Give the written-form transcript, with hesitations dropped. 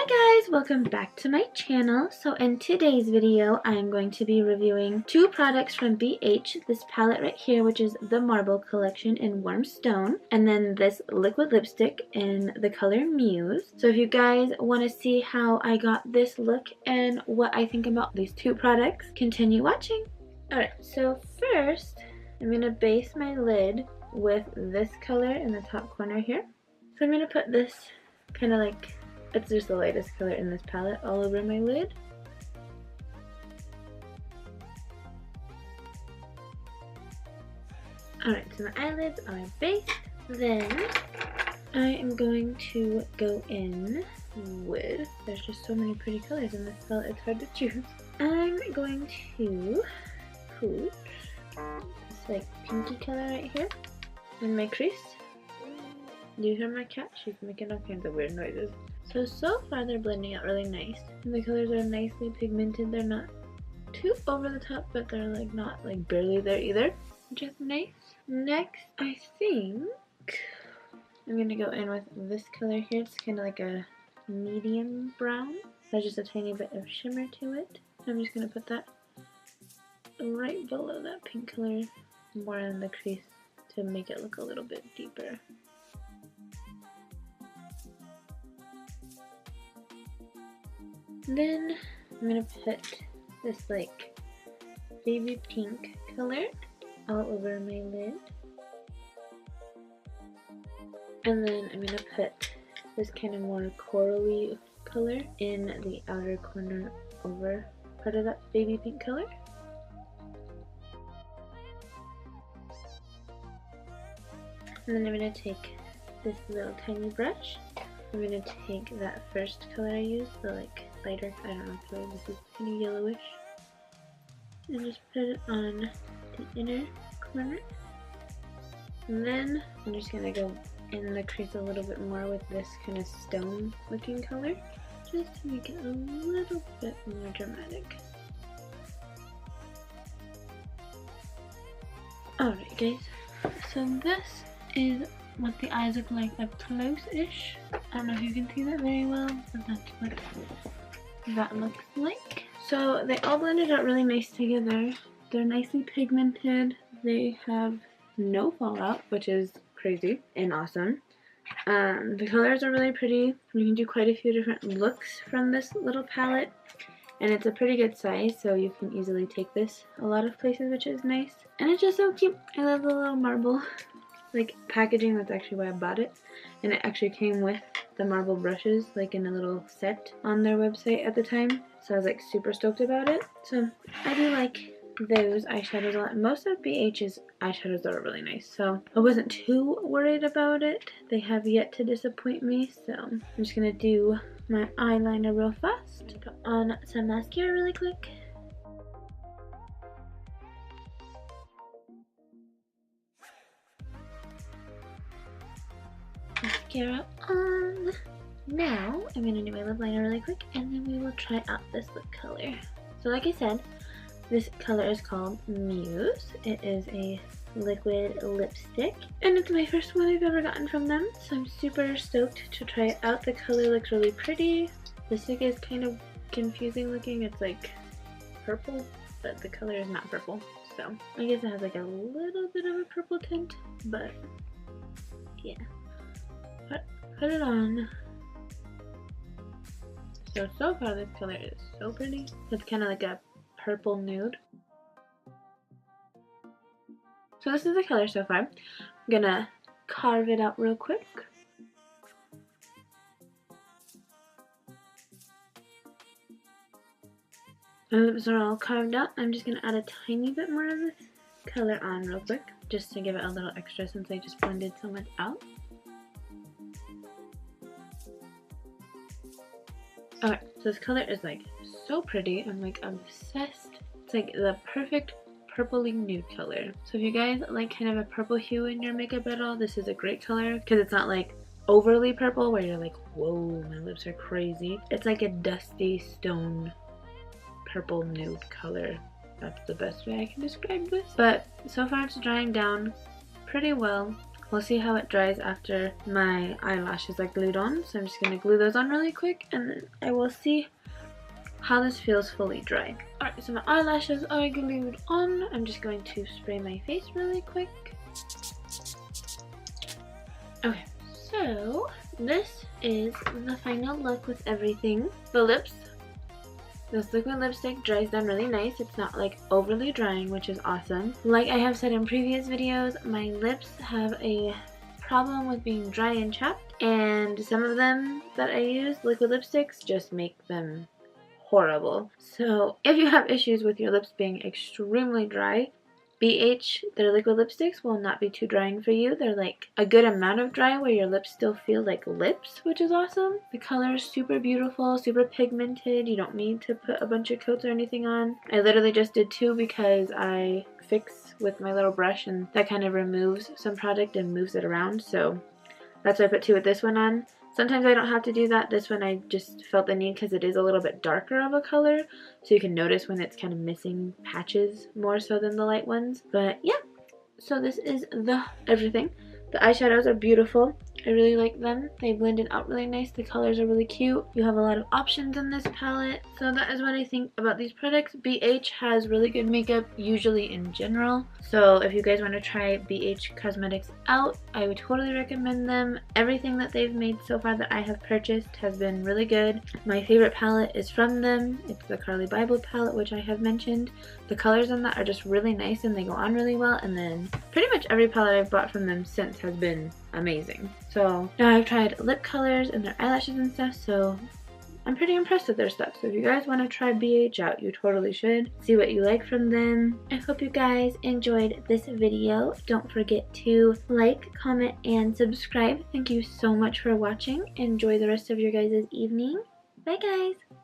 Hi guys, welcome back to my channel. So in today's video, I am going to be reviewing two products from BH. This palette right here, which is the Marble Collection in Warm Stone, and then this liquid lipstick in the color Muse. So if you guys want to see how I got this look and what I think about these two products, continue watching. Alright, so first, I'm going to base my lid with this color in the top corner here. So I'm going to put this kind of like, it's just the lightest color in this palette all over my lid. Alright, so my eyelids are based. Then I am going to go in with, there's just so many pretty colors in this palette, it's hard to choose. I'm going to put this like pinky color right here in my crease. Do you hear my cat? She's making all kinds of weird noises. So far they're blending out really nice. And the colors are nicely pigmented. They're not too over the top, but they're like not like barely there either, which is nice. Next, I think I'm gonna go in with this color here. It's kind of like a medium brown. There's just a tiny bit of shimmer to it. I'm just gonna put that right below that pink color, more in the crease to make it look a little bit deeper. Then I'm gonna put this like baby pink color all over my lid. And then I'm gonna put this kind of more corally color in the outer corner over part of that baby pink color. And then I'm gonna take this little tiny brush. I'm gonna take that first color I used, the like lighter, I don't know color, this is kind of yellowish, and just put it on the inner corner. And then I'm just gonna go in the crease a little bit more with this kind of stone looking color, just to make it a little bit more dramatic. Alright guys, so this is what the eyes look like up close-ish. I don't know if you can see that very well, but that's what that looks like. So they all blended out really nice together. They're nicely pigmented. They have no fallout, which is crazy and awesome. The colors are really pretty. You can do quite a few different looks from this little palette. And it's a pretty good size, so you can easily take this a lot of places, which is nice. And it's just so cute. I love the little marble like packaging. That's actually why I bought it, and it actually came with the marble brushes like in a little set on their website at the time, so I was like super stoked about it. So I do like those eyeshadows a lot. Most of BH's eyeshadows are really nice, so I wasn't too worried about it. They have yet to disappoint me, so I'm just gonna do my eyeliner real fast. Put on some mascara really quick. Mascara on. Now I'm gonna do my lip liner really quick, and then we will try out this lip color. So like I said, this color is called Muse. It is a liquid lipstick, and it's my first one I've ever gotten from them, so I'm super stoked to try it out. The color looks really pretty. The stick is kind of confusing looking. It's like purple, but the color is not purple, so I guess it has like a little bit of a purple tint, but yeah. Put it on. So far this color is so pretty. It's kind of like a purple nude. So this is the color so far. I'm gonna carve it out real quick. My lips are all carved out. I'm just gonna add a tiny bit more of this color on real quick, just to give it a little extra since I just blended so much out. Alright, so this color is like so pretty. I'm like obsessed. It's like the perfect purpley nude color. So if you guys like kind of a purple hue in your makeup at all, this is a great color because it's not like overly purple where you're like, whoa, my lips are crazy. It's like a dusty stone purple nude color. That's the best way I can describe this. But so far it's drying down pretty well. We'll see how it dries after my eyelashes are glued on. So I'm just going to glue those on really quick and then I will see how this feels fully dry. Alright, so my eyelashes are glued on. I'm just going to spray my face really quick. Okay, so this is the final look with everything. The lips. This liquid lipstick dries down really nice. It's not like overly drying, which is awesome. Like I have said in previous videos, my lips have a problem with being dry and chapped, and some of them that I use, liquid lipsticks, just make them horrible. So if you have issues with your lips being extremely dry, BH, their liquid lipsticks will not be too drying for you. They're like a good amount of dry where your lips still feel like lips, which is awesome. The color is super beautiful, super pigmented. You don't need to put a bunch of coats or anything on. I literally just did 2 because I fix with my little brush and that kind of removes some product and moves it around. So that's why I put 2 with this one on. Sometimes I don't have to do that. This one I just felt the need because it is a little bit darker of a color. So you can notice when it's kind of missing patches more so than the light ones. But yeah, so this is the everything. The eyeshadows are beautiful. I really like them. They blended out really nice. The colors are really cute. You have a lot of options in this palette. So that is what I think about these products. BH has really good makeup usually in general. So if you guys want to try BH Cosmetics out, I would totally recommend them. Everything that they've made so far that I have purchased has been really good. My favorite palette is from them. It's the Carly Bible palette, which I have mentioned. The colors in that are just really nice and they go on really well. And then pretty much every palette I've bought from them since has been amazing. So now I've tried lip colors and their eyelashes and stuff, so I'm pretty impressed with their stuff. So if you guys want to try BH out, you totally should. See what you like from them. I hope you guys enjoyed this video. Don't forget to like, comment, and subscribe. Thank you so much for watching. Enjoy the rest of your guys' evening. Bye guys!